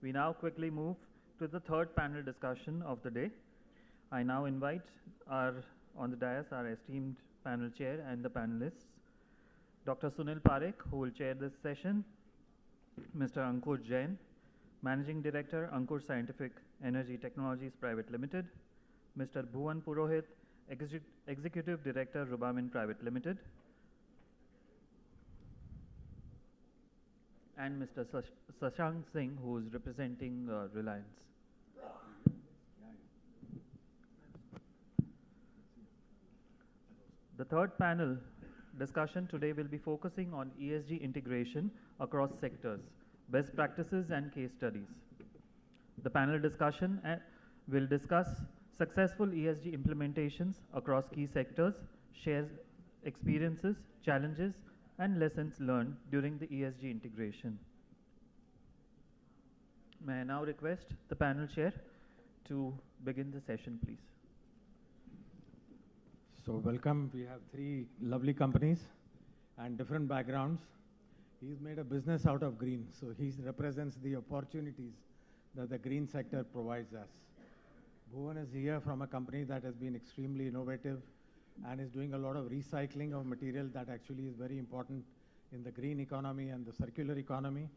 We now quickly move to the third panel discussion of the day. I now invite on the dais our esteemed panel chair and the panelists, Dr. Sunil Parekh, who will chair this session, Mr. Ankur Jain, Managing Director, Ankur Scientific Energy Technologies Private Limited, Mr. Bhuwan Purohit, Executive Director, Rubamin Pvt Limited, and Mr. Shashank Singh, who is representing Reliance. The third panel discussion today will be focusing on ESG integration across sectors, best practices and case studies. The panel discussion will discuss successful ESG implementations across key sectors, shares experiences, challenges, and lessons learned during the ESG integration. May I now request the panel chair to begin the session, please. So welcome. We have three lovely companies and different backgrounds. He's made a business out of green, so he represents the opportunities that the green sector provides us. Bhuwan is here from a company that has been extremely innovative and is doing a lot of recycling of material that actually is very important in the green economy and the circular economy.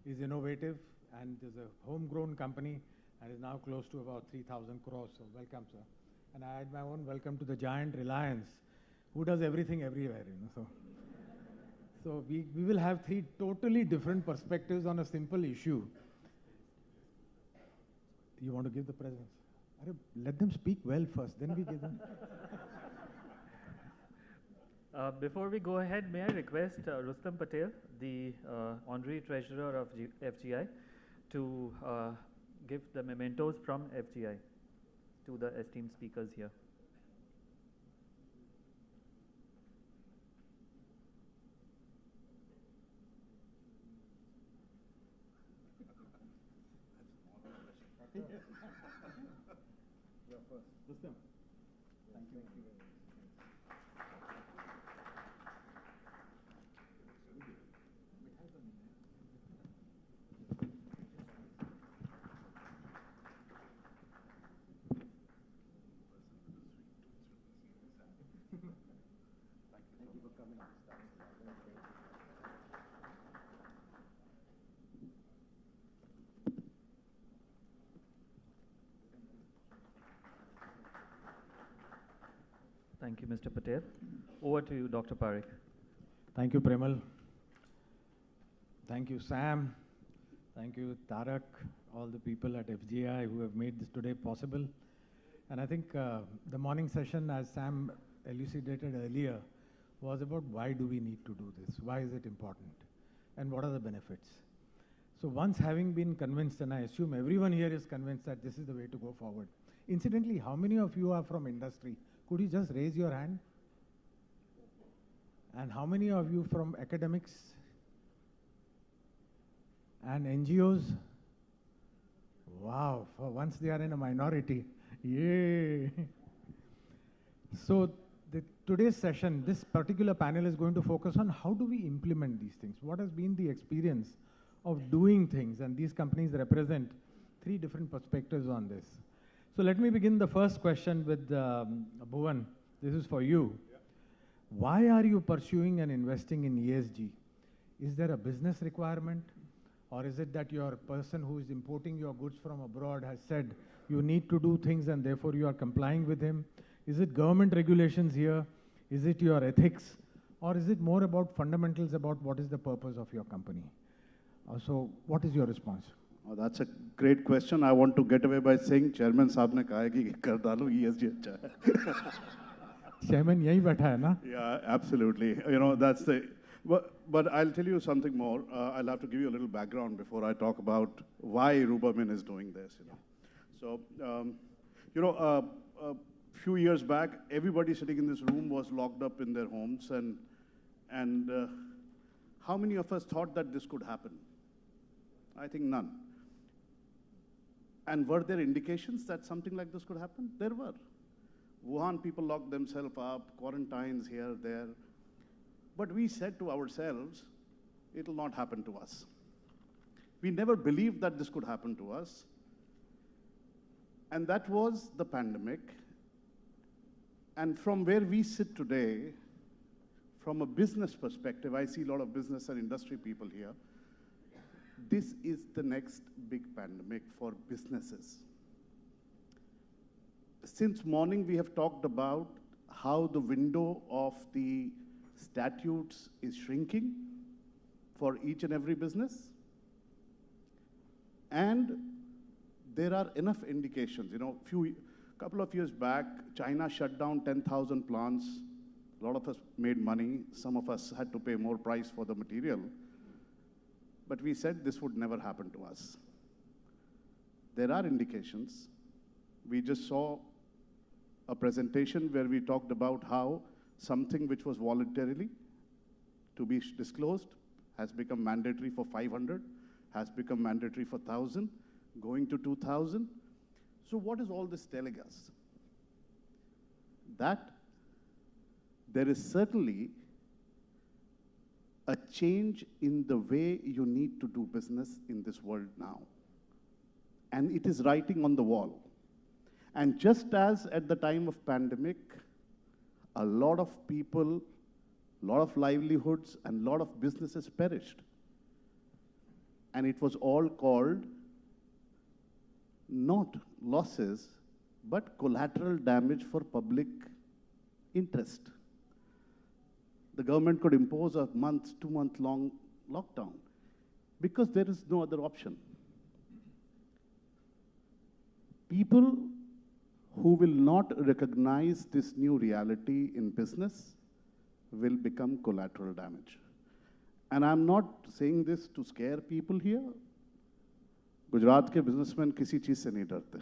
Is innovative and is a homegrown company and is now close to about 3,000 crores. So welcome, sir. And I add my own welcome to the giant Reliance, who does everything everywhere, So we will have three totally different perspectives on a simple issue. You want to give the presents? Let them speak well first, then we give them. Before we go ahead, may I request Rustam Patel, the Honorary Treasurer of FGI, to give the mementos from FGI to the esteemed speakers here. You're first. Rustam. Thank you. Thank you for coming. Thank you, Mr. Patel. Over to you, Dr. Parekh. Thank you, Premal. Thank you, Sam. Thank you, Tarak, all the people at FGI who have made this today possible. And I think the morning session, as Sam elucidated earlier, was about why do we need to do this? Why is it important? And what are the benefits? So once having been convinced, and I assume everyone here is convinced that this is the way to go forward. Incidentally, how many of you are from industry? Could you just raise your hand? And how many of you from academics and NGOs? Wow, for once they are in a minority. Yay! So today's session, this particular panel is going to focus on how do we implement these things? What has been the experience of doing things? And these companies represent three different perspectives on this. So let me begin the first question with Bhuwan. This is for you. Yeah. Why are you pursuing and investing in ESG? Is there a business requirement? Or is it that your person who is importing your goods from abroad has said you need to do things and therefore you are complying with him? Is it government regulations here? Is it your ethics? Or is it more about fundamentals about what is the purpose of your company? So what is your response? Oh, that's a great question. I want to get away by saying Chairman साहब ने कहा है कि कर डालो ESG अच्छा है. Chairman यही बैठा है ना? Yeah, absolutely. That's the. But I'll tell you something more. I'll have to give you a little background before I talk about why Rubamin is doing this. So, a few years back, everybody sitting in this room was locked up in their homes, and how many of us thought that this could happen? I think none. And were there indications that something like this could happen? There were. Wuhan people locked themselves up, quarantines here, there. But we said to ourselves, it'll not happen to us. We never believed that this could happen to us. And that was the pandemic. And from where we sit today, from a business perspective, I see a lot of business and industry people here. This is the next big pandemic for businesses. Since morning, we have talked about how the window of the statutes is shrinking for each and every business. And there are enough indications. You know, couple of years back, China shut down 10,000 plants. A lot of us made money. Some of us had to pay more price for the material. But we said this would never happen to us. There are indications. We just saw a presentation where we talked about how something which was voluntarily to be disclosed has become mandatory for 500, has become mandatory for 1,000, going to 2,000. So what is all this telling us? That there is certainly a change in the way you need to do business in this world now. And it is writing on the wall. And just as at the time of pandemic, a lot of people, a lot of livelihoods, and a lot of businesses perished. And it was all called not losses, but collateral damage for public interest. The government could impose a month, 2-month long lockdown because there is no other option. People who will not recognize this new reality in business will become collateral damage. And I'm not saying this to scare people here. Gujarat के businessman किसी चीज़ से नहीं डरते.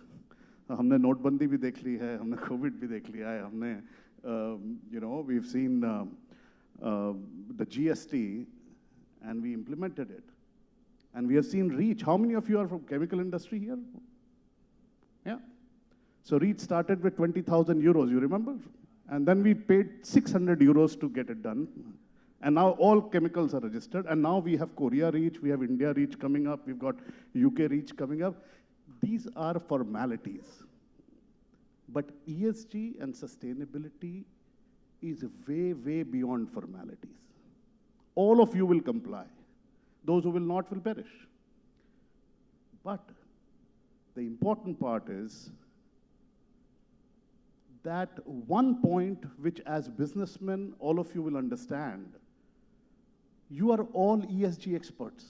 हमने नोटबंदी भी देख ली है, हमने कोविड भी देख लिया है, हमने, we've seen the GST and we implemented it. And we have seen REACH. How many of you are from chemical industry here? Yeah. So REACH started with 20,000 euros, you remember? And then we paid 600 euros to get it done. And now all chemicals are registered. And now we have Korea REACH, we have India REACH coming up, we've got UK REACH coming up. These are formalities. But ESG and sustainability is way, way beyond formalities. All of you will comply. Those who will not will perish. But the important part is that one point which as businessmen, all of you will understand, you are all ESG experts.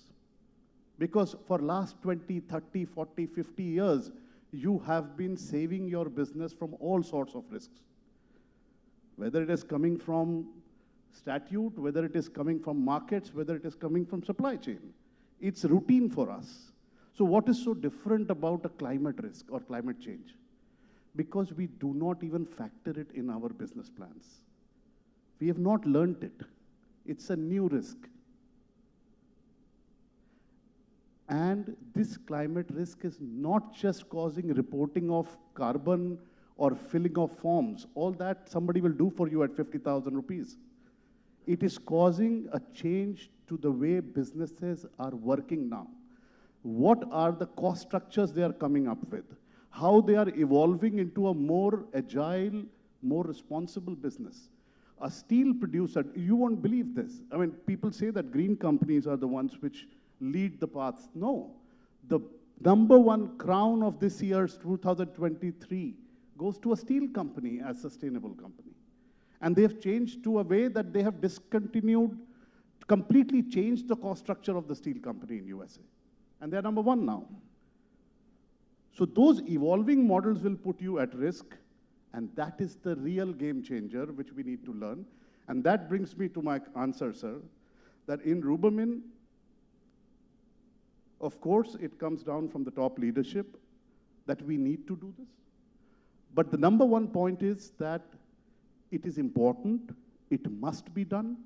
Because for last 20, 30, 40, 50 years, you have been saving your business from all sorts of risks. Whether it is coming from statute, whether it is coming from markets, whether it is coming from supply chain. It's routine for us. So what is so different about a climate risk or climate change? Because we do not even factor it in our business plans. We have not learnt it. It's a new risk. And this climate risk is not just causing reporting of carbon or filling of forms. All that somebody will do for you at 50,000 rupees. It is causing a change to the way businesses are working now. What are the cost structures they are coming up with? How they are evolving into a more agile, more responsible business. A steel producer, you won't believe this. I mean, people say that green companies are the ones which lead the path. No. The #1 crown of this year's 2023 goes to a steel company as sustainable company. And they have changed to a way that they have discontinued, completely changed the cost structure of the steel company in USA. And they're #1 now. So those evolving models will put you at risk, and that is the real game changer which we need to learn. And that brings me to my answer, sir, that in Rubamin, of course, it comes down from the top leadership that we need to do this. But the #1 point is that it is important, it must be done,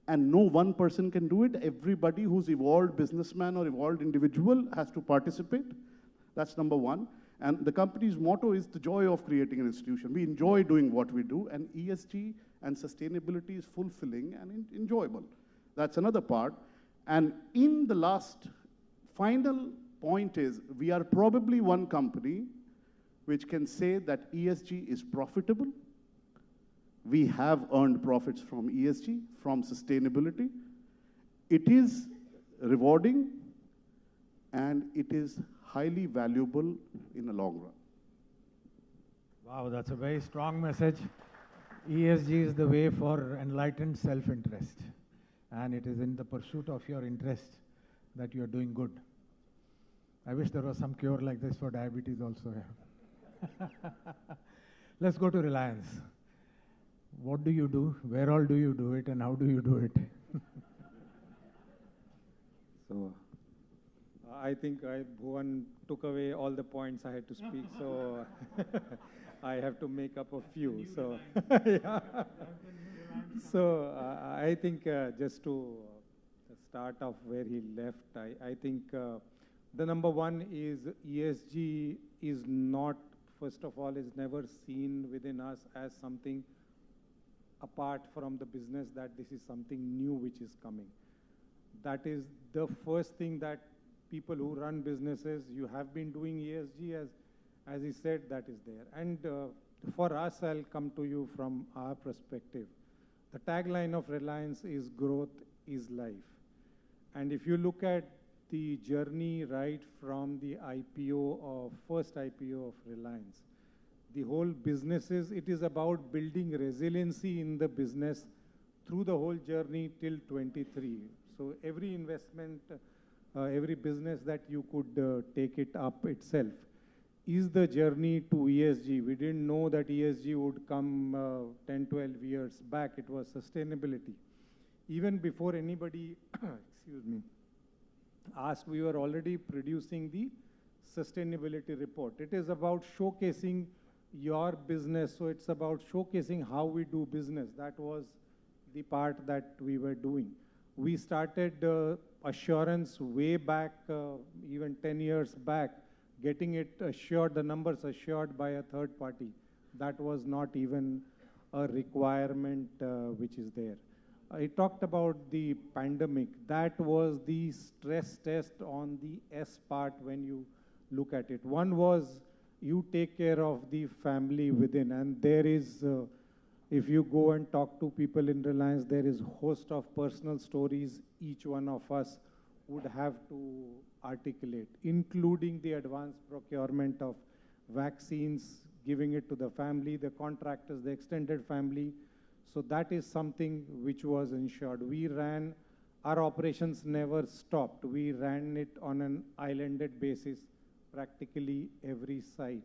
and no one person can do it. Everybody who's evolved businessman or evolved individual has to participate. That's #1. And the company's motto is the joy of creating an institution. We enjoy doing what we do, and ESG and sustainability is fulfilling and enjoyable. That's another part. And in the last final point is, we are probably one company which can say that ESG is profitable. We have earned profits from ESG, from sustainability. It is rewarding, and it is highly valuable in the long run. Wow, that's a very strong message. ESG is the way for enlightened self-interest. And it is in the pursuit of your interest that you are doing good. I wish there was some cure like this for diabetes also. Yeah. Let's go to Reliance. What do you do? Where all do you do it? And how do you do it? So, I think Bhuwan took away all the points I had to speak, so I have to make up a few. So, yeah. So I think just to start off where he left, I think the number one is ESG is not, first of all, is never seen within us as something apart from the business, that this is something new which is coming. That is the first thing that people who run businesses, you have been doing ESG, as he said, that is there. And for us, I'll come to you from our perspective. The tagline of Reliance is growth is life. And if you look at the journey right from the IPO of, first IPO of Reliance, the whole businesses, it is about building resiliency in the business through the whole journey till 23. So every investment, every business that you could take it up itself is the journey to ESG. We didn't know that ESG would come 10, 12 years back. It was sustainability. Even before anybody, excuse me, asked, we were already producing the sustainability report. It is about showcasing your business. So it's about showcasing how we do business. That was the part that we were doing. We started assurance way back, even 10 years back, getting it assured, the numbers assured by a third party. That was not even a requirement which is there. I talked about the pandemic. That was the stress test on the S part when you look at it. One was you take care of the family within, and there is, if you go and talk to people in Reliance, there is a host of personal stories each one of us would have to articulate, including the advanced procurement of vaccines, giving it to the family, the contractors, the extended family. So that is something which was ensured. We ran, our operations never stopped. We ran it on an islanded basis, practically every site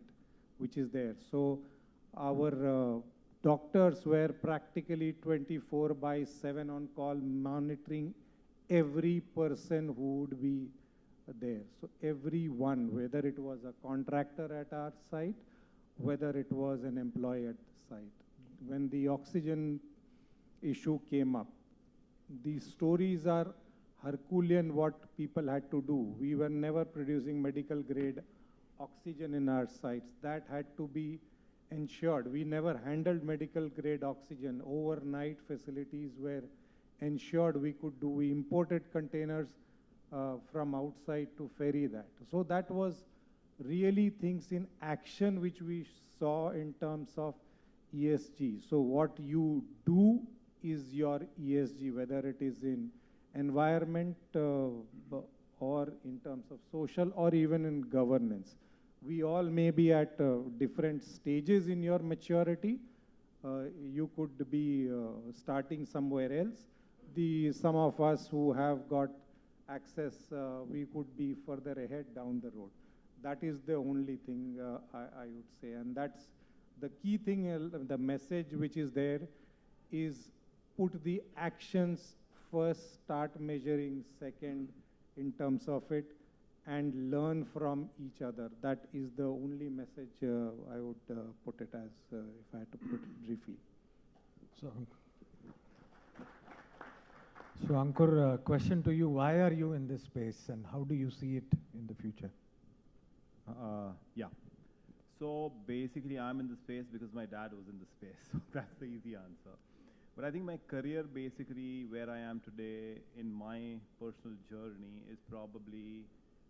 which is there. So our doctors were practically 24/7 on call, monitoring every person who would be there. So everyone, whether it was a contractor at our site, whether it was an employee at the site. When the oxygen issue came up, the stories are Herculean what people had to do. We were never producing medical grade oxygen in our sites. That had to be ensured. We never handled medical grade oxygen. Overnight facilities were ensured we could do. We imported containers from outside to ferry that. So that was really things in action which we saw in terms of ESG. So what you do is your ESG, whether it is in environment or in terms of social or even in governance. We all may be at different stages in your maturity. You could be starting somewhere else. Some of us who have got access, we could be further ahead down the road. That is the only thing I would say. And that's the key thing, the message which is there is put the actions first, start measuring second in terms of it, and learn from each other. That is the only message I would put it as, if I had to put it briefly. So Ankur, question to you, why are you in this space and how do you see it in the future? Yeah. So basically I'm in the space because my dad was in the space. So that's the easy answer. But I think my career basically where I am today in my personal journey is probably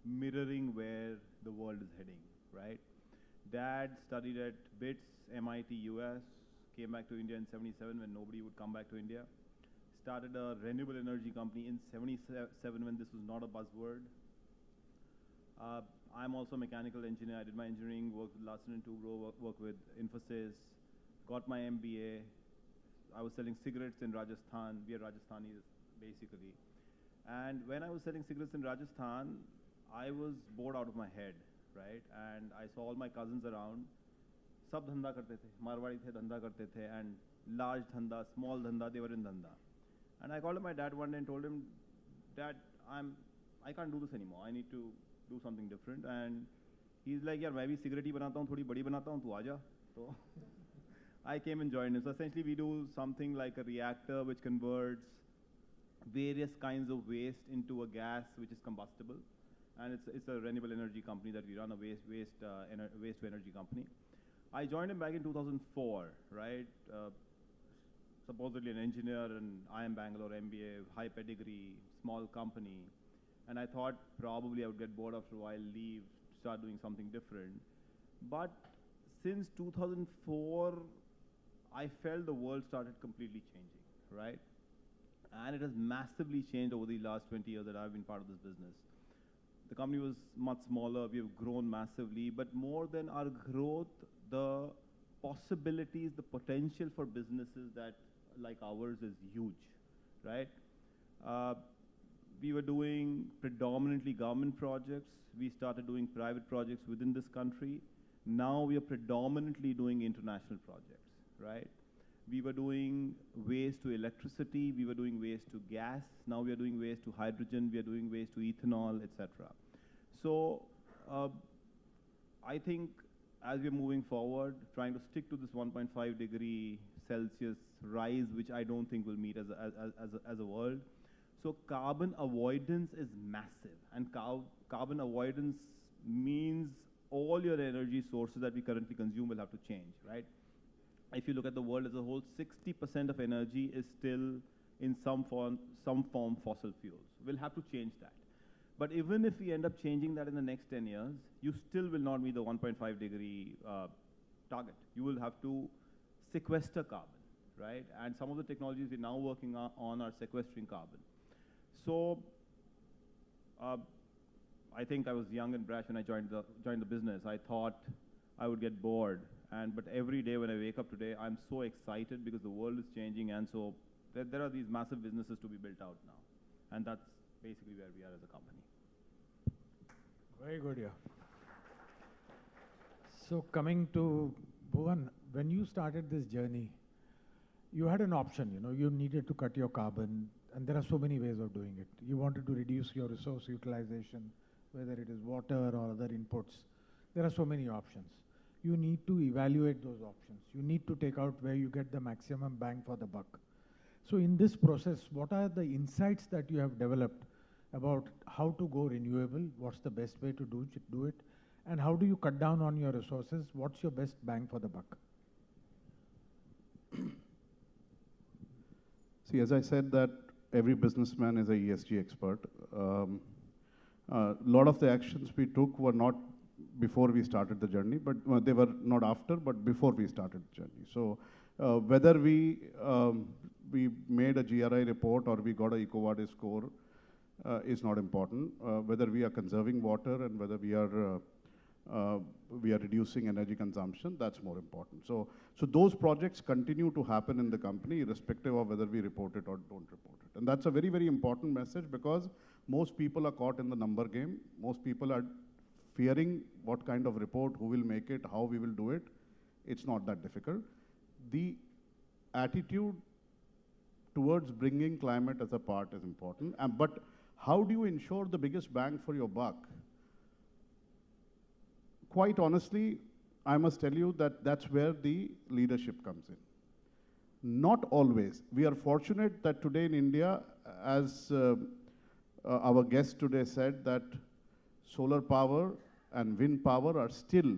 mirroring where the world is heading, right? Dad studied at BITS, MIT, US, came back to India in 77 when nobody would come back to India. Started a renewable energy company in 77 when this was not a buzzword. I'm also a mechanical engineer. I did my engineering, worked with Larsen & Toubro, worked with Infosys, got my MBA. I was selling cigarettes in Rajasthan. We are Rajasthanis, basically. And when I was selling cigarettes in Rajasthan, I was bored out of my head, right? And I saw all my cousins around. Sab dhanda karte the, Marwadi the dhanda karte the, and large dhanda, small dhanda, they were in dhanda. And I called my dad one day and told him, Dad, I can't do this anymore. I need to do something different. And he's like, yaar, main bhi cigarette hi banata hu, thodi badi banata hu, tu aaja. So I came and joined him. So essentially we do something like a reactor which converts various kinds of waste into a gas which is combustible. And it's a renewable energy company that we run, a waste to energy company. I joined him back in 2004, right? Supposedly an engineer, and IIM Bangalore MBA, high pedigree, small company. And I thought probably I would get bored after a while, leave, start doing something different. But since 2004, I felt the world started completely changing, right? And it has massively changed over the last 20 years that I've been part of this business. The company was much smaller, we have grown massively, but more than our growth, the possibilities, the potential for businesses that like ours is huge, right? We were doing predominantly government projects. We started doing private projects within this country. Now we are predominantly doing international projects, right? We were doing waste to electricity. We were doing waste to gas. Now we are doing waste to hydrogen. We are doing waste to ethanol, etc. So I think as we're moving forward, trying to stick to this 1.5 degree Celsius rise, which I don't think we'll meet as a world. So carbon avoidance is massive, and carbon avoidance means all your energy sources that we currently consume will have to change, right? If you look at the world as a whole, 60% of energy is still in some form fossil fuels. We'll have to change that. But even if we end up changing that in the next 10 years, you still will not meet the 1.5 degree target. You will have to sequester carbon, right? And some of the technologies we're now working on are sequestering carbon. So I think I was young and brash when I joined the business. I thought I would get bored. But every day when I wake up today, I'm so excited because the world is changing, and so there are these massive businesses to be built out now. And that's basically where we are as a company. Very good, yeah. So coming to Bhuwan, when you started this journey, you had an option, you needed to cut your carbon, and there are so many ways of doing it. You wanted to reduce your resource utilization, whether it is water or other inputs. There are so many options. You need to evaluate those options. You need to take out where you get the maximum bang for the buck. So in this process, what are the insights that you have developed about how to go renewable? What's the best way to do it? And how do you cut down on your resources? What's your best bang for the buck? See, as I said that every businessman is a ESG expert. A lot of the actions we took were not before we started the journey, but they were not after, but before we started the journey. So whether we made a GRI report or we got a EcoVadis score is not important. Whether we are conserving water and whether we are reducing energy consumption, that's more important. So those projects continue to happen in the company, irrespective of whether we report it or don't report it. And that's a very, very important message, because most people are caught in the number game. Most people are fearing what kind of report, who will make it, how we will do it. It's not that difficult. The attitude towards bringing climate as a part is important. But how do you ensure the biggest bang for your buck? Quite honestly, I must tell you that that's where the leadership comes in. Not always. We are fortunate that today in India, as our guest today said, that solar power and wind power are still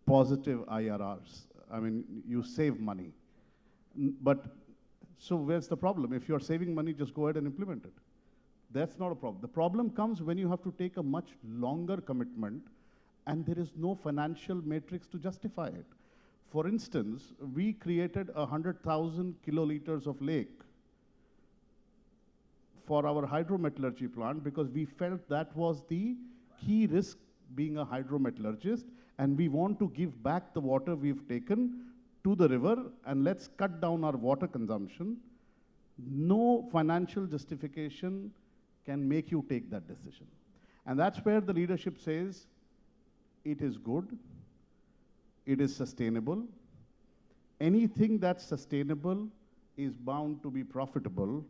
positive IRRs. I mean, you save money. But so where's the problem? If you're saving money, just go ahead and implement it. That's not a problem. The problem comes when you have to take a much longer commitment and there is no financial matrix to justify it. For instance, we created 100,000 kiloliters of lake for our hydrometallurgy plant because we felt that was the key risk being a hydrometallurgist, and we want to give back the water we've taken to the river, and let's cut down our water consumption. No financial justification can make you take that decision. And that's where the leadership says, it is good, it is sustainable. Anything that's sustainable is bound to be profitable.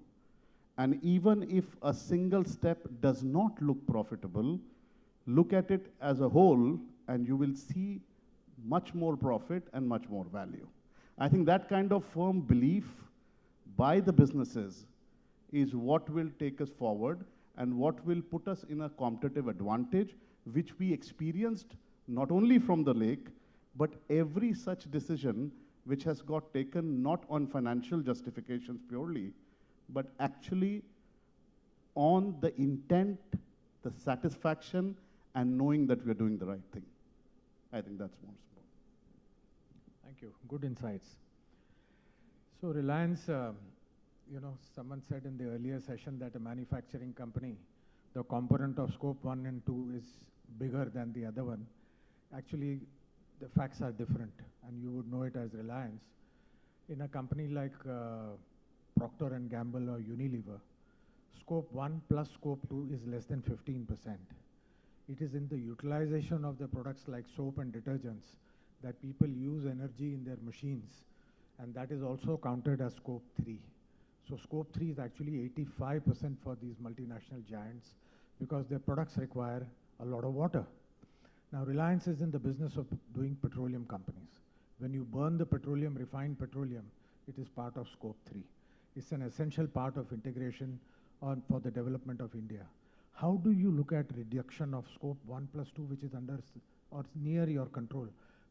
And even if a single step does not look profitable, look at it as a whole and you will see much more profit and much more value. I think that kind of firm belief by the businesses is what will take us forward and what will put us in a competitive advantage, which we experienced not only from the lake, but every such decision which has got taken not on financial justifications purely, but actually on the intent, the satisfaction, and knowing that we're doing the right thing. I think that's most important. Thank you. Good insights. So Reliance, someone said in the earlier session that a manufacturing company, the component of scope 1 and 2 is bigger than the other one. Actually, the facts are different, and you would know it as Reliance. In a company like Procter & Gamble or Unilever, scope 1 plus scope 2 is less than 15%. It is in the utilization of the products like soap and detergents that people use energy in their machines, and that is also counted as scope 3. So scope 3 is actually 85% for these multinational giants because their products require a lot of water. Now Reliance is in the business of doing petroleum companies. When you burn the petroleum, refined petroleum, it is part of scope 3. It's an essential part of integration for the development of India. How do you look at reduction of scope 1 plus 2, which is under or near your control?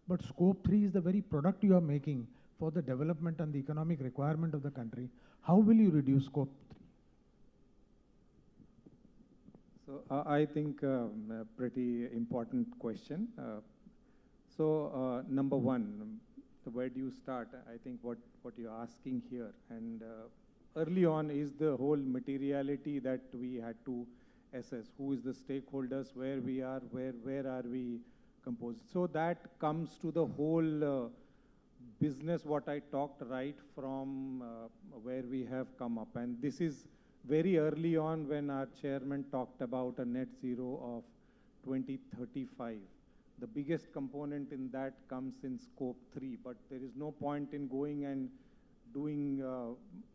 But scope 3 is the very product you are making for the development and the economic requirement of the country. How will you reduce scope 3? So I think a pretty important question. Number one, where do you start? I think what you're asking here, and early on is the whole materiality that we had to assess. Who is the stakeholders, where we are, where are we composed? So that comes to the whole business, what I talked right from where we have come up. And this is very early on when our chairman talked about a net zero of 2035. The biggest component in that comes in scope 3, but there is no point in going and doing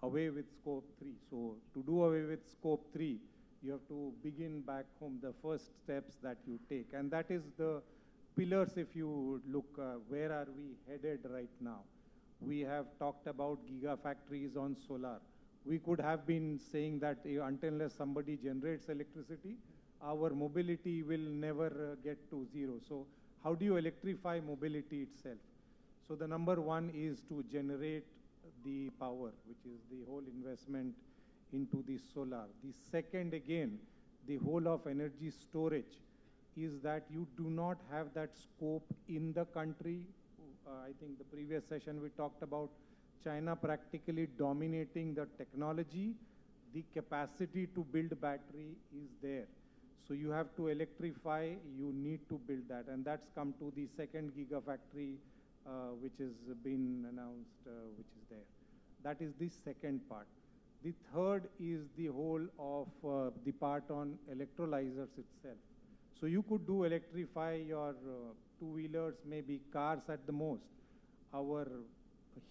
away with scope 3. So to do away with scope 3, you have to begin back home, the first steps that you take. And that is the pillars. If you look, where are we headed right now? We have talked about gigafactories on solar. We could have been saying that until unless somebody generates electricity, our mobility will never get to zero. So how do you electrify mobility itself? So the number one is to generate the power, which is the whole investment into the solar. The second, again, the whole of energy storage is that you do not have that scope in the country. I think the previous session we talked about China practically dominating the technology. The capacity to build battery is there. So you have to electrify, you need to build that. And that's come to the second gigafactory, which has been announced, which is there. That is the second part. The third is the whole of the part on electrolyzers itself. So you could do electrify your two-wheelers, maybe cars at the most. Our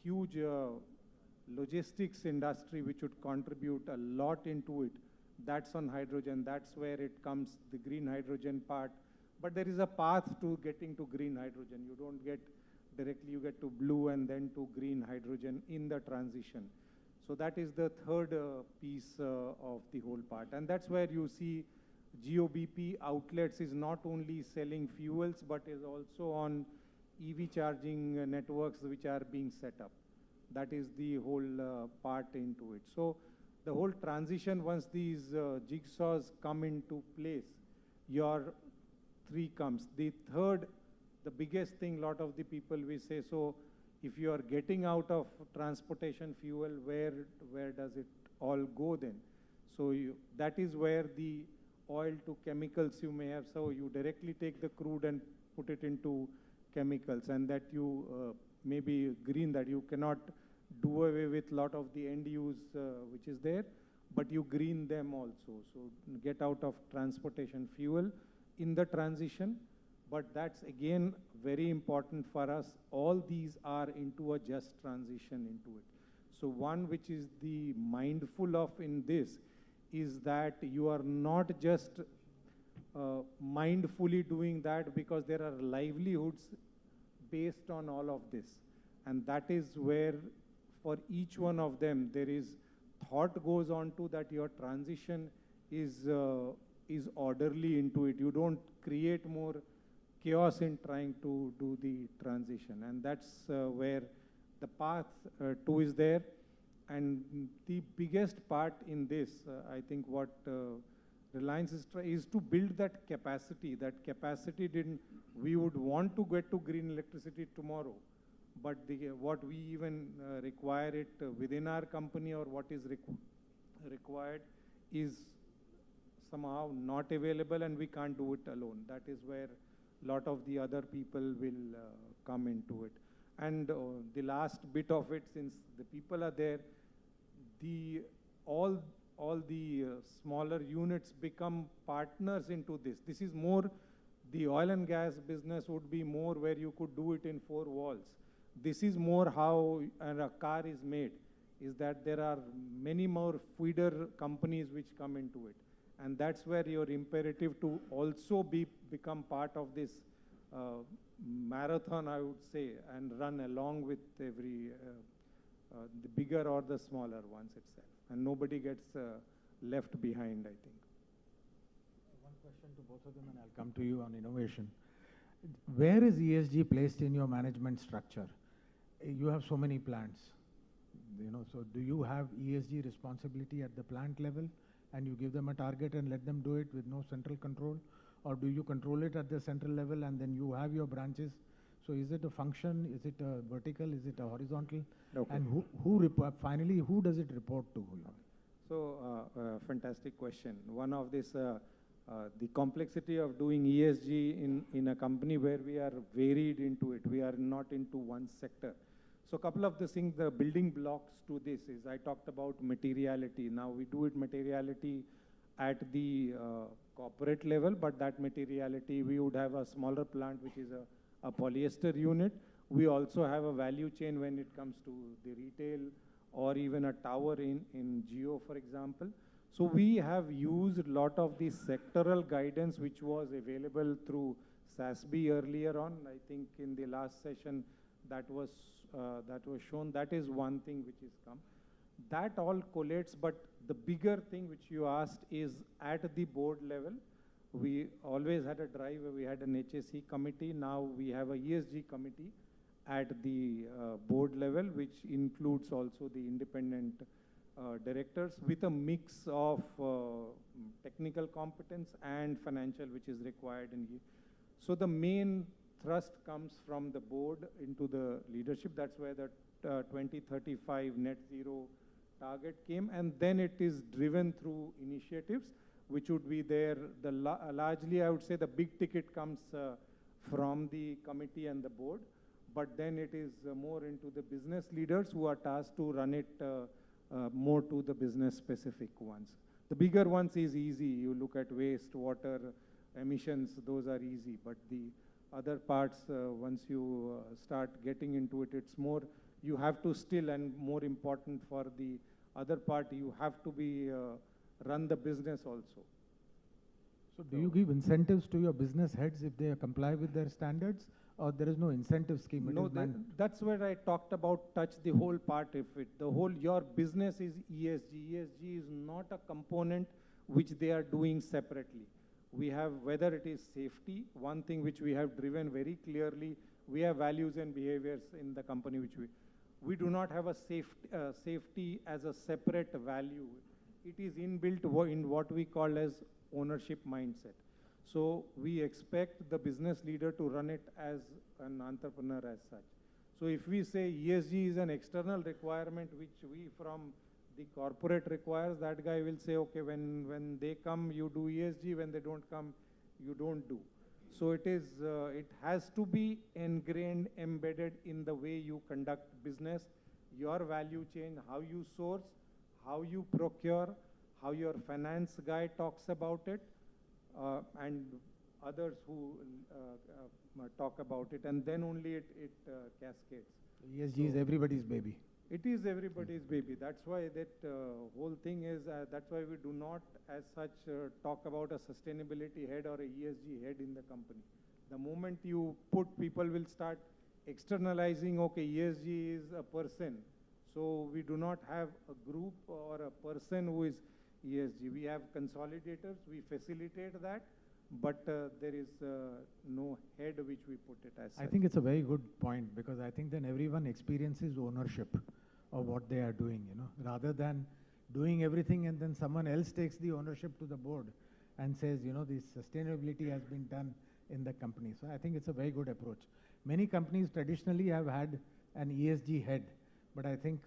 huge logistics industry, which would contribute a lot into it, that's on hydrogen. That's where it comes, the green hydrogen part. But there is a path to getting to green hydrogen. You don't get directly, you get to blue and then to green hydrogen in the transition. So that is the third piece of the whole part. And that's where you see GOBP outlets is not only selling fuels, but is also on EV charging networks which are being set up. That is the whole part into it. So the whole transition, once these jigsaws come into place, your 3 comes. The third, the biggest thing, lot of the people we say, so if you are getting out of transportation fuel, where does it all go then? So that is where the oil to chemicals you may have. So you directly take the crude and put it into chemicals, and that you maybe green, that you cannot do away with lot of the end use which is there, but you green them also. So get out of transportation fuel in the transition. But that's again very important for us. All these are into a just transition into it. So one which is the mindful of in this is that you are not just mindfully doing that, because there are livelihoods based on all of this. And that is where for each one of them there is thought goes on to that your transition is orderly into it. You don't create more chaos in trying to do the transition. And that's where the path 2 is there. And the biggest part in this, I think what Reliance is to build that capacity. That capacity we would want to get to green electricity tomorrow, but what we even require it within our company, or what is required is somehow not available, and we can't do it alone. That is where a lot of the other people will come into it. And the last bit of it, since the people are there, all the smaller units become partners into this. This is more, the oil and gas business would be more where you could do it in 4 walls. This is more how a car is made, is that there are many more feeder companies which come into it. And that's where your imperative to also become part of this marathon, I would say, and run along with every, the bigger or the smaller ones itself. And nobody gets left behind, I think. One question to both of them, and I'll come to you on innovation. Where is ESG placed in your management structure? You have so many plants, so do you have ESG responsibility at the plant level, and you give them a target and let them do it with no central control? Or do you control it at the central level and then you have your branches? So is it a function? Is it a vertical? Is it a horizontal? Okay. And finally, who does it report to? So, fantastic question. One of this, the complexity of doing ESG in a company where we are varied into it. We are not into one sector. So a couple of the things, the building blocks to this is, I talked about materiality. Now we do it materiality at the corporate level, but that materiality, we would have a smaller plant, which is a polyester unit. We also have a value chain when it comes to the retail or even a tower in Geo, for example. So we have used a lot of the sectoral guidance which was available through SASB earlier on. I think in the last session that was shown. That is one thing which is come. That all collates, but the bigger thing which you asked is at the board level. We always had a drive where we had an HSE committee. Now we have a ESG committee at the board level, which includes also the independent directors with a mix of technical competence and financial, which is required in here. So the main thrust comes from the board into the leadership. That's where the 2035 net zero target came, and then it is driven through initiatives which would be there. Largely, I would say the big ticket comes from the committee and the board, but then it is more into the business leaders who are tasked to run it more to the business specific ones. The bigger ones is easy. You look at waste, water, emissions, those are easy, but the other parts, once you start getting into it, it's more, you have to still, and more important for the other part, you have to be, run the business also. So do you give incentives to your business heads if they comply with their standards, or there is no incentive scheme? No, that's where I talked about touch the whole part of it. The whole, your business is ESG. ESG is not a component which they are doing separately. We have, whether it is safety, one thing which we have driven very clearly, we have values and behaviors in the company which we do not have a safety as a separate value. it is inbuilt in what we call as ownership mindset. So we expect the business leader to run it as an entrepreneur as such. So if we say ESG is an external requirement which we from the corporate requires, that guy will say, okay, when they come, you do ESG, when they don't come, you don't do. So it has to be ingrained, embedded in the way you conduct business, your value chain, how you source, how you procure, how your finance guy talks about it, and others who talk about it, and then only it cascades. ESG is everybody's baby. It is everybody's baby. That's why that whole thing is, that's why we do not as such talk about a sustainability head or a ESG head in the company. The moment you put, people will start externalizing, okay, ESG is a person. So we do not have a group or a person who is ESG. We have consolidators, we facilitate that, but there is no head which we put it as such. I think it's a very good point, because I think then everyone experiences ownership of what they are doing, you know, rather than doing everything and then someone else takes the ownership to the board and says, you know, this sustainability has been done in the company. So I think it's a very good approach. Many companies traditionally have had an ESG head, but I think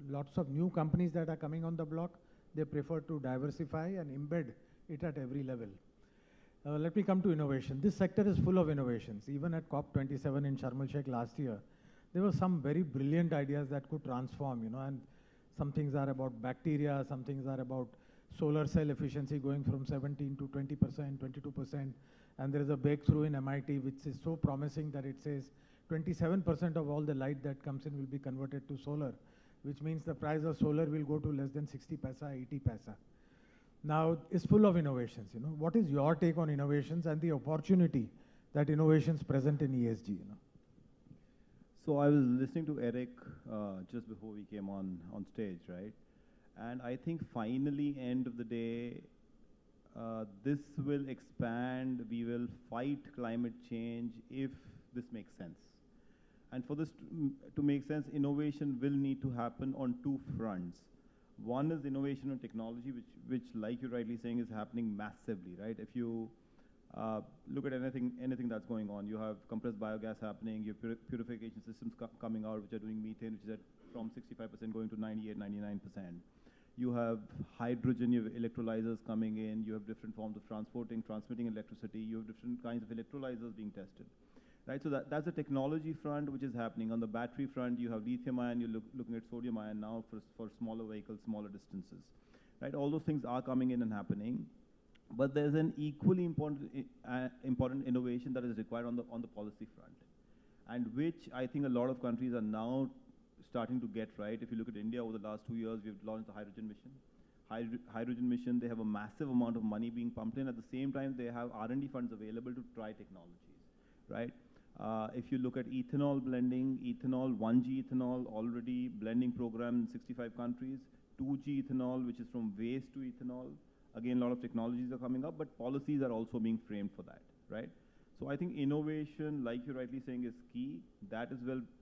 lots of new companies that are coming on the block, they prefer to diversify and embed it at every level. Let me come to innovation. This sector is full of innovations. Even at COP27 in Sharm el-Sheikh last year, there were some very brilliant ideas that could transform, you know, and some things are about bacteria, some things are about solar cell efficiency going from 17 to 20%, 22%, and there is a breakthrough in MIT which is so promising that it says 27% of all the light that comes in will be converted to solar, which means the price of solar will go to less than 60 paisa, 80 paisa. Now, it's full of innovations, you know. What is your take on innovations and the opportunity that innovations present in ESG, you know? So I was listening to Eric just before we came on stage, right? And I think finally, end of the day, this will expand. We will fight climate change if this makes sense. And for this to make sense, innovation will need to happen on two fronts. One is innovation and technology, which like you're rightly saying, is happening massively, right? If you look at anything that's going on, you have compressed biogas happening, you have purification systems coming out, which are doing methane, which is from 65% going to 98, 99%. You have hydrogen, you have electrolyzers coming in, you have different forms of transmitting electricity, you have different kinds of electrolyzers being tested. Right, so that's the technology front which is happening. On the battery front, you have lithium ion, you're looking at sodium ion now for smaller vehicles, smaller distances. Right, all those things are coming in and happening. But there's an equally important innovation that is required on the policy front, and which I think a lot of countries are now starting to get right. If you look at India over the last 2 years, we've launched the hydrogen mission. Hydrogen mission, they have a massive amount of money being pumped in. At the same time, they have R&D funds available to try technologies, right? If you look at ethanol blending, 1G ethanol, already blending program in 65 countries, 2G ethanol, which is from waste to ethanol. Again, a lot of technologies are coming up, but policies are also being framed for that, right? So I think innovation, like you're rightly saying, is key. That is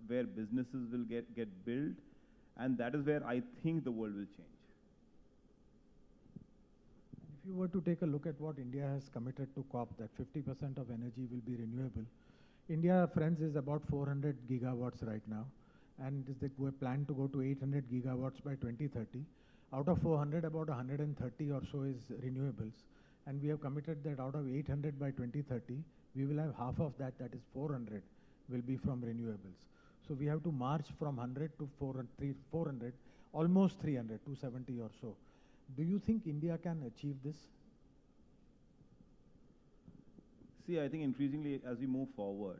where businesses will get built, and that is where I think the world will change. If you were to take a look at what India has committed to COP, that 50% of energy will be renewable, India, friends, is about 400 gigawatts right now, and they plan to go to 800 gigawatts by 2030. Out of 400, about 130 or so is renewables, and we have committed that out of 800 by 2030, we will have half of that, that is 400, will be from renewables. So we have to march from 100 to 400, almost 300, 270 or so. Do you think India can achieve this? See, I think increasingly as we move forward,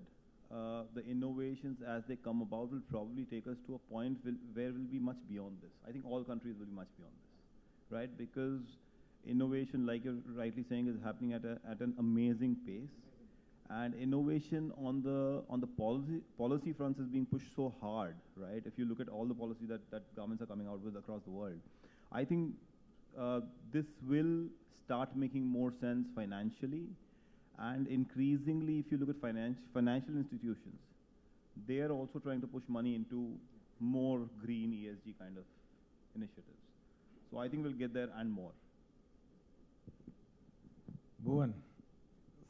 the innovations as they come about will probably take us to a point where we'll be much beyond this. I think all countries will be much beyond this, right? Because innovation, like you're rightly saying, is happening at an amazing pace. And innovation on the policy fronts is being pushed so hard, right? If you look at all the policy that governments are coming out with across the world, I think this will start making more sense financially. And increasingly, if you look at financial institutions, they are also trying to push money into more green ESG kind of initiatives. So I think we'll get there and more. Bhuwan,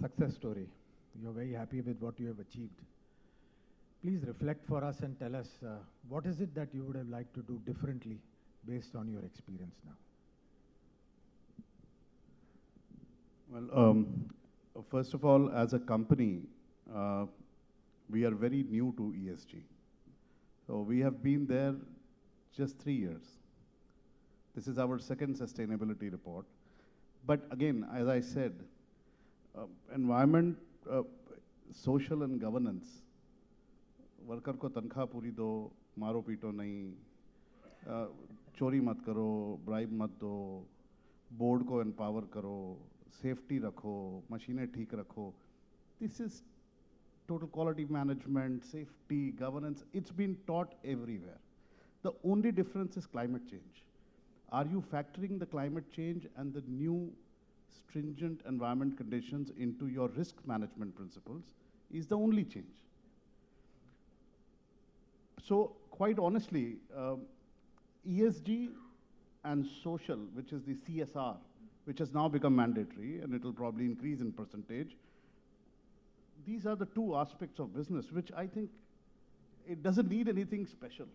success story. You're very happy with what you have achieved. Please reflect for us and tell us what is it that you would have liked to do differently based on your experience now? Well, first of all, as a company, we are very new to ESG. So we have been there just 3 years. This is our second sustainability report. But again, as I said, environment, social and governance, worker ko tankha puri do, maro pito nahi, chori mat karo, bribe mat do, board ko empower karo, safety rakho, machine theek rakho. This is total quality management, safety, governance. It's been taught everywhere. The only difference is climate change. Are you factoring the climate change and the new stringent environment conditions into your risk management principles is the only change. So quite honestly, ESG and social, which is the CSR, which has now become mandatory and it will probably increase in percentage, these are the two aspects of business which I think it doesn't need anything special,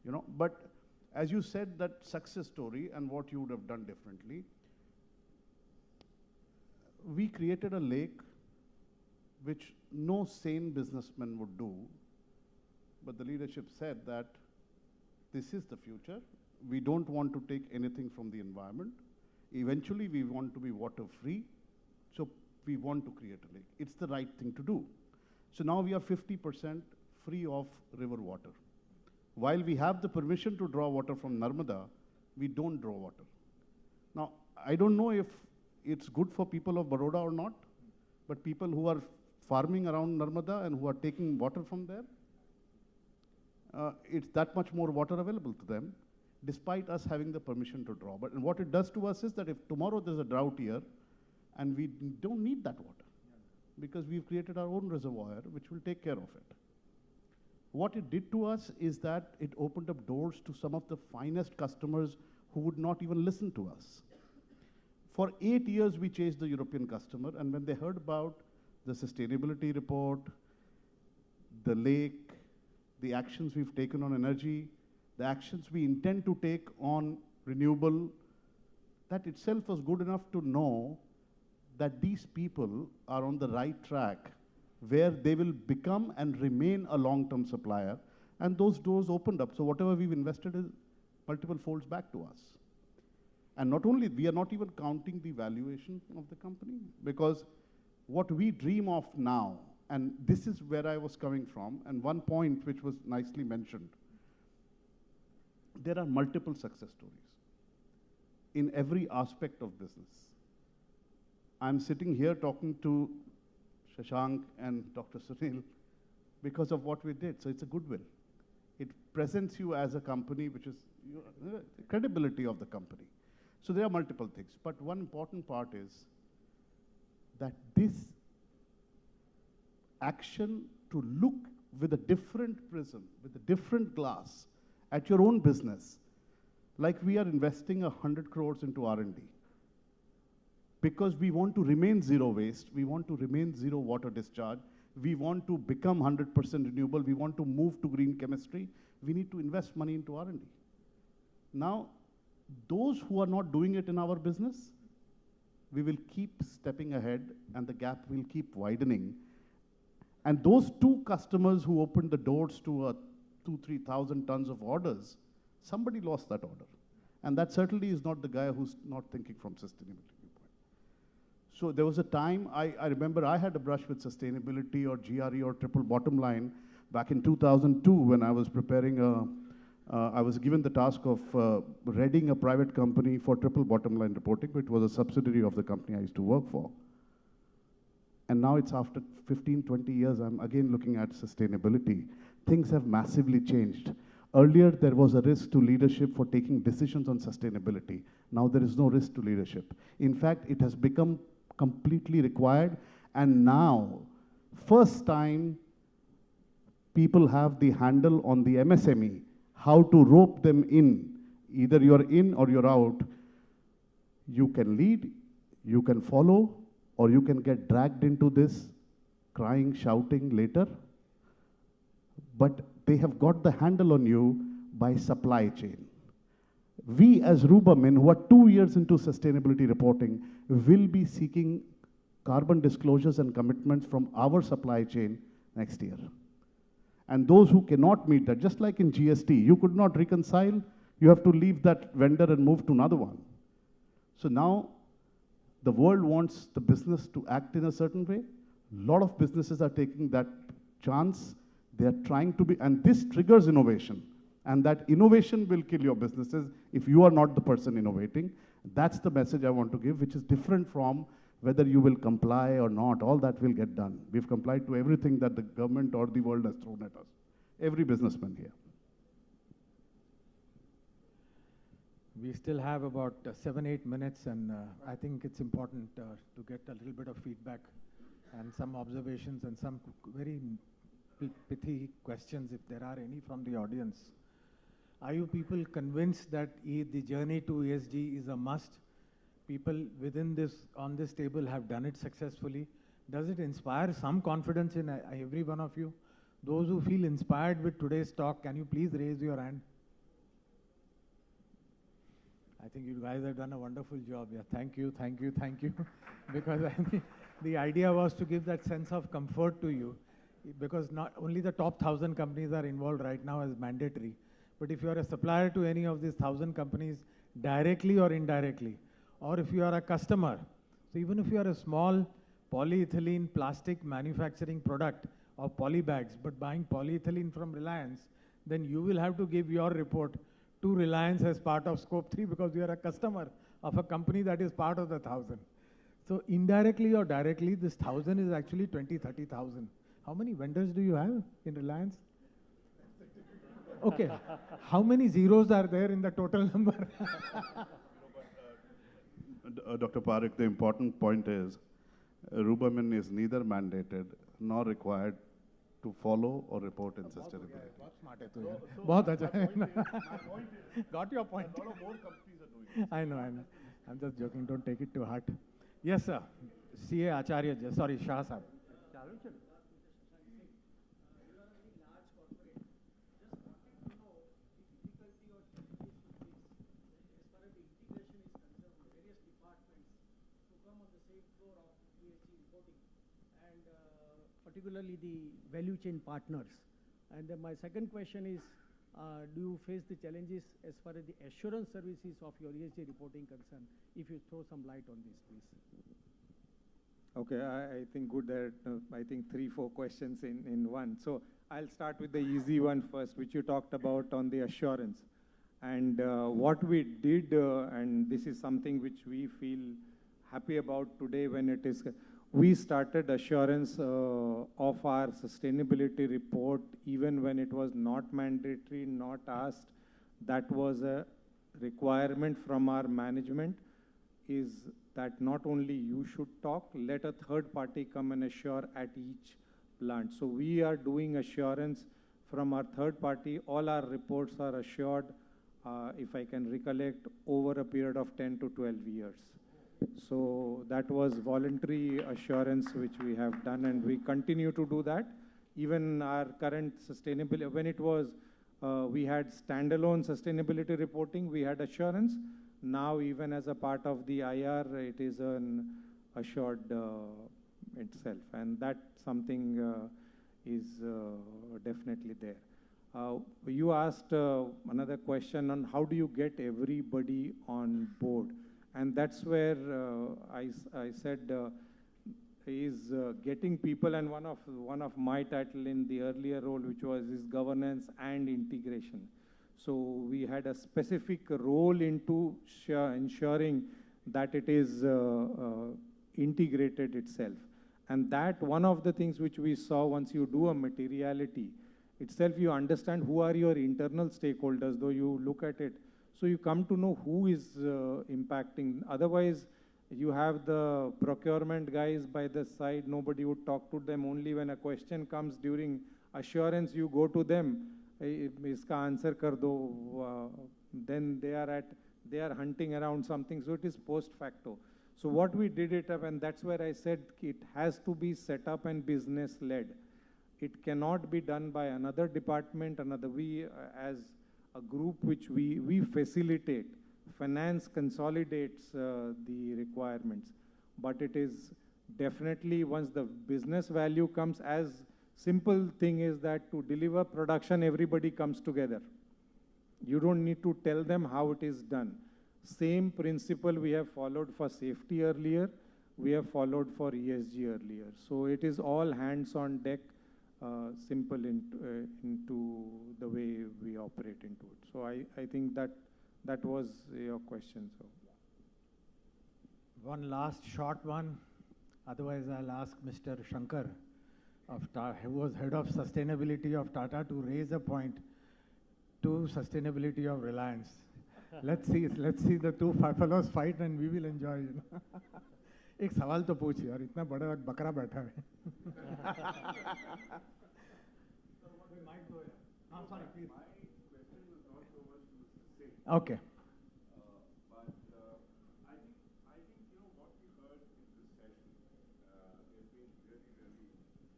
you know. But as you said, that success story and what you would have done differently, we created a lake which no sane businessman would do, but the leadership said that this is the future. We don't want to take anything from the environment. Eventually, we want to be water free, so we want to create a lake. It's the right thing to do. So now we are 50% free of river water. While we have the permission to draw water from Narmada, we don't draw water. Now, I don't know if it's good for people of Baroda or not, but people who are farming around Narmada and who are taking water from there, it's that much more water available to them, despite us having the permission to draw. But what it does to us is that if tomorrow there's a drought here, and we don't need that water, because we've created our own reservoir, which will take care of it. What it did to us is that it opened up doors to some of the finest customers who would not even listen to us. For 8 years, we chased the European customer, and when they heard about the sustainability report, the lake, the actions we've taken on energy, the actions we intend to take on renewable, that itself was good enough to know that these people are on the right track, where they will become and remain a long-term supplier, and those doors opened up. So whatever we've invested is multiple folds back to us. And not only, we are not even counting the valuation of the company, because what we dream of now, and this is where I was coming from, and one point which was nicely mentioned, there are multiple success stories in every aspect of business. I'm sitting here talking to Shashank and Dr. Sunil because of what we did. So it's a goodwill. It presents you as a company which is the credibility of the company. So there are multiple things. But one important part is that this action to look with a different prism, with a different glass at your own business, like we are investing 100 crores into R&D. Because we want to remain zero waste, we want to remain zero water discharge, we want to become 100% renewable, we want to move to green chemistry, we need to invest money into R&D. Now, those who are not doing it in our business, we will keep stepping ahead and the gap will keep widening. And those two customers who opened the doors to 2,000-3,000 tons of orders, somebody lost that order. And that certainly is not the guy who's not thinking from sustainability. So there was a time, I remember I had a brush with sustainability or GRE or triple bottom line back in 2002 when I was preparing I was given the task of heading a private company for triple bottom line reporting, which was a subsidiary of the company I used to work for. And now it's after 15, 20 years, I'm again looking at sustainability. Things have massively changed. Earlier, there was a risk to leadership for taking decisions on sustainability. Now there is no risk to leadership. In fact, it has become completely required. And now, first time, people have the handle on the MSME, how to rope them in Either you're in or you're out. You can lead, you can follow, or you can get dragged into this crying, shouting later. But they have got the handle on you by supply chain. We as Rubamin, who are 2 years into sustainability reporting, will be seeking carbon disclosures and commitments from our supply chain next year. And those who cannot meet that, just like in GST, you could not reconcile, you have to leave that vendor and move to another one. So now the world wants the business to act in a certain way. A lot of businesses are taking that chance. They are trying to be, and this triggers innovation. And that innovation will kill your businesses if you are not the person innovating. That's the message I want to give, which is different from whether you will comply or not. All that will get done. We've complied to everything that the government or the world has thrown at us. Every businessman here. We still have about 7-8 minutes, and I think it's important to get a little bit of feedback and some observations and some very pithy questions, if there are any, from the audience. Are you people convinced that the journey to ESG is a must? People within this, on this table, have done it successfully. Does it inspire some confidence in every one of you? Those who feel inspired with today's talk, can you please raise your hand? I think you guys have done a wonderful job. Yeah, thank you, thank you, thank you. Because I think the idea was to give that sense of comfort to you, because not only the top 1,000 companies are involved right now as mandatory, but if you are a supplier to any of these 1,000 companies, directly or indirectly, or if you are a customer, so even if you are a small polyethylene plastic manufacturing product or poly bags, but buying polyethylene from Reliance, then you will have to give your report to Reliance as part of Scope 3, because you are a customer of a company that is part of the 1,000. So indirectly or directly, this 1,000 is actually 20, 30,000. How many vendors do you have in Reliance? Okay. How many zeros are there in the total number? Dr. Parekh, the important point is, Rubamin is neither mandated nor required to follow or report in sustainability. Got your point. A lot of more companies are doing it. I know. I'm just joking. Don't take it to heart. Yes, sir. CA Acharya, sorry, Shah Sahab. Particularly the value chain partners. And then my second question is, do you face the challenges as far as the assurance services of your ESG reporting concern? If you throw some light on this, please. Okay, I think good that I think 3-4 questions in one. So I'll start with the easy one first, which you talked about on the assurance. And what we did, and this is something which we feel happy about today when it is, we started assurance of our sustainability report even when it was not mandatory, not asked. That was a requirement from our management, is that not only you should talk, let a third party come and assure at each plant. So we are doing assurance from our third party. All our reports are assured, if I can recollect, over a period of 10 to 12 years. So that was voluntary assurance which we have done, and we continue to do that. Even our current sustainability, when it was, we had standalone sustainability reporting, we had assurance. Now even as a part of the IR, it is an assured itself, and that something is definitely there. You asked another question on how do you get everybody on board. And that's where I said is getting people, and one of my title in the earlier role, which was is governance and integration. So we had a specific role into ensuring that it is integrated itself. And that one of the things which we saw, once you do a materiality itself, you understand who are your internal stakeholders, though you look at it. So you come to know who is impacting. Otherwise, you have the procurement guys by the side, nobody would talk to them. Only when a question comes during assurance, you go to them. iska answer kar do, then they are hunting around something, so it is post facto. So what we did it up, and that's where I said it has to be set up and business led. It cannot be done by another department, we as a group which we facilitate. Finance consolidates the requirements, but it is definitely once the business value comes, as simple thing is that to deliver production, everybody comes together. You don't need to tell them how it is done. Same principle we have followed for safety earlier, we have followed for ESG earlier. So it is all hands on deck, simple into the way we operate into it. So I think that was your question. So one last short one, otherwise I'll ask Mr. Shankar, who was head of sustainability of Tata, to raise a point to sustainability of Reliance. Let's see the two fellows fight and we will enjoy. एक सवाल तो पूछ यार, इतना बड़ा बकरा बैठा है. Okay. But I think what we heard in this session has been really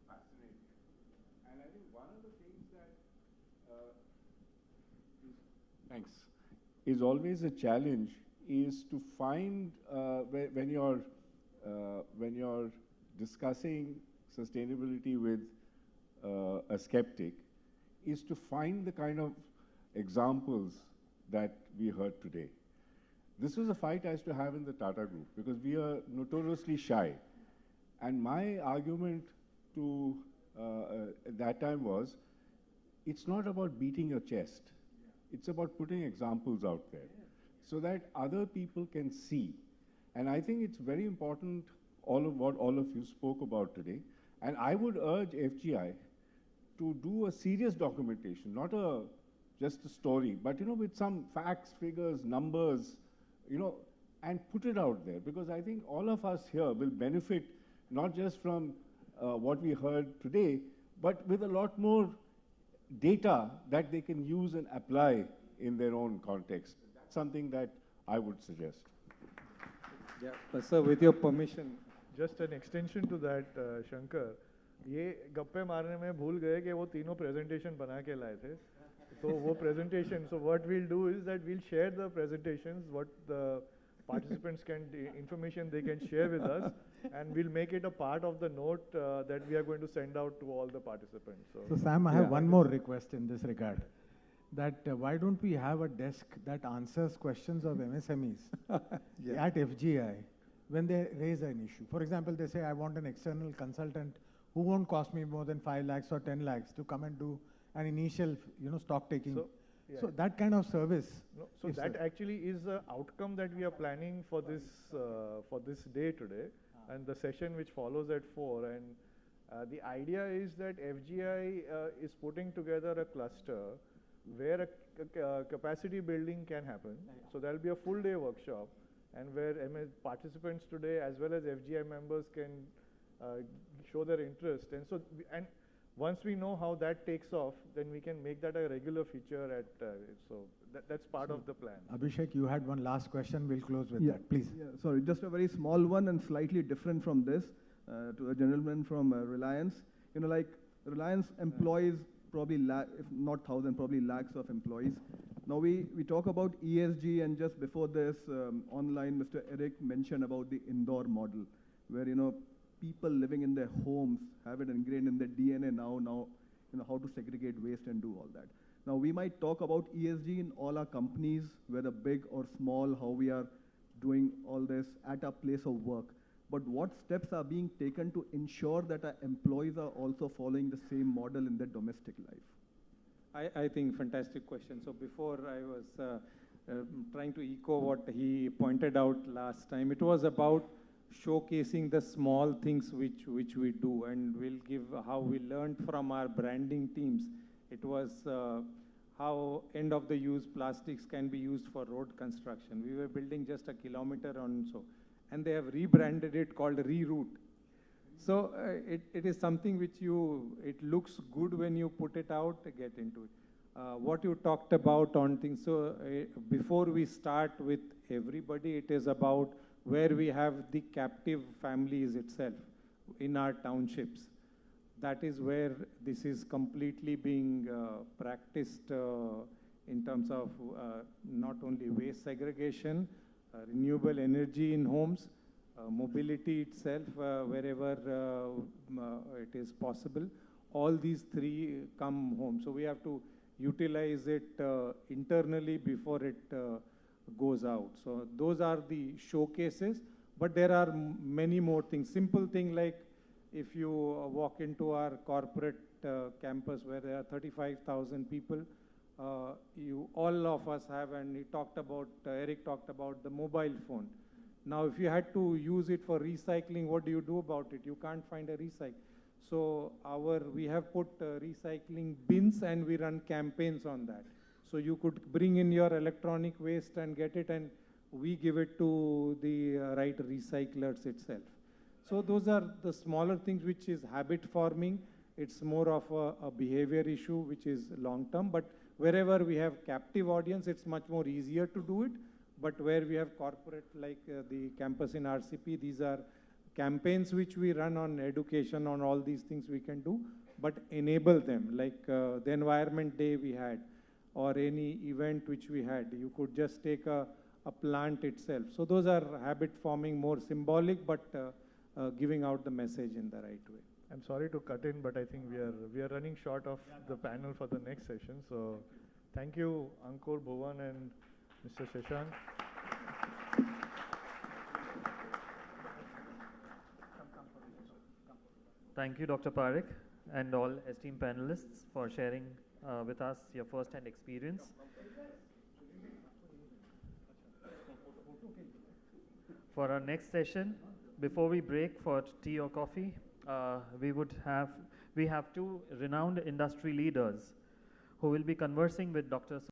fascinating. And I think one of the things that is always a challenge is to find when you're discussing sustainability with a skeptic, is to find the kind of examples that we heard today. This was a fight I used to have in the Tata Group because we are notoriously shy. And my argument to at that time was, it's not about beating your chest. It's about putting examples out there so that other people can see. And I think it's very important, all of what all of you spoke about today. And I would urge FGI to do a serious documentation, not just a story, but with some facts, figures, numbers, and put it out there, because I think all of us here will benefit not just from what we heard today, but with a lot more data that they can use and apply in their own context. That's something that I would suggest. Yeah, sir, with your permission. Just an extension to that, Shankar. ये गप्पे मारने में भूल गए कि वो तीनों presentation बना के लाए थे. So वो presentation. So what we'll do is that we'll share the presentations, what the participants information they can share with us, and we'll make it a part of the note that we are going to send out to all the participants. So Sam, I have one more request in this regard. That why don't we have a desk that answers questions of MSMEs at FGI when they raise an issue. For example, they say, I want an external consultant who won't cost me more than 5 lakhs or 10 lakhs to come and do an initial, stock taking. So that kind of service. No, so that actually is the outcome that we are planning for this day today, and the session which follows at 4. And the idea is that FGI is putting together a cluster where a capacity building can happen. So there will be a full day workshop, and where participants today as well as FGI members can show their interest. And so once we know how that takes off, then we can make that a regular feature at so that's part of the plan. Abhishek, you had one last question. We'll close with that, please. Yeah, sorry, just a very small one and slightly different from this, to a gentleman from Reliance. Like Reliance employs probably if not 1,000, probably lakhs of employees. Now we talk about ESG, and just before this, online, Mr. Eric mentioned about the indoor model, where people living in their homes have it ingrained in their DNA now how to segregate waste and do all that. Now we might talk about ESG in all our companies, whether big or small, how we are doing all this at our place of work. But what steps are being taken to ensure that our employees are also following the same model in their domestic life? I think fantastic question. So before I was trying to echo what he pointed out last time, it was about showcasing the small things which we do, and we'll give how we learned from our branding teams. It was how end of the use plastics can be used for road construction. We were building just a kilometer on so, and they have rebranded it called Reroute. So it is something which it looks good when you put it out, get into it. what you talked about on things, so before we start with everybody, it is about where we have the captive families itself in our townships. That is where this is completely being practiced in terms of not only waste segregation, renewable energy in homes, mobility itself, wherever it is possible. All these three come home. So we have to utilize it internally before it goes out. So those are the showcases, but there are many more things. Simple thing like if you walk into our corporate campus where there are 35,000 people, all of us have, and he talked about, Eric talked about the mobile phone. Now, if you had to use it for recycling, what do you do about it? You can't find a recycle. So we have put recycling bins and we run campaigns on that. So you could bring in your electronic waste and get it, and we give it to the right recyclers itself. So those are the smaller things which is habit forming. It's more of a behavior issue which is long term, but wherever we have captive audience, it's much more easier to do it. But where we have corporate, like the campus in RCP, these are campaigns which we run on education, on all these things we can do, but enable them, like the Environment Day we had, or any event which we had. You could just take a plant itself. So those are habit forming, more symbolic, but giving out the message in the right way. I'm sorry to cut in, but I think we are running short of the panel for the next session. So thank you, Ankur, Bhuwan, and Mr. Shashank. Thank you, Dr. Parekh, and all esteemed panelists for sharing with us your first-hand experience. For our next session, before we break for tea or coffee, we have two renowned industry leaders who will be conversing with Dr.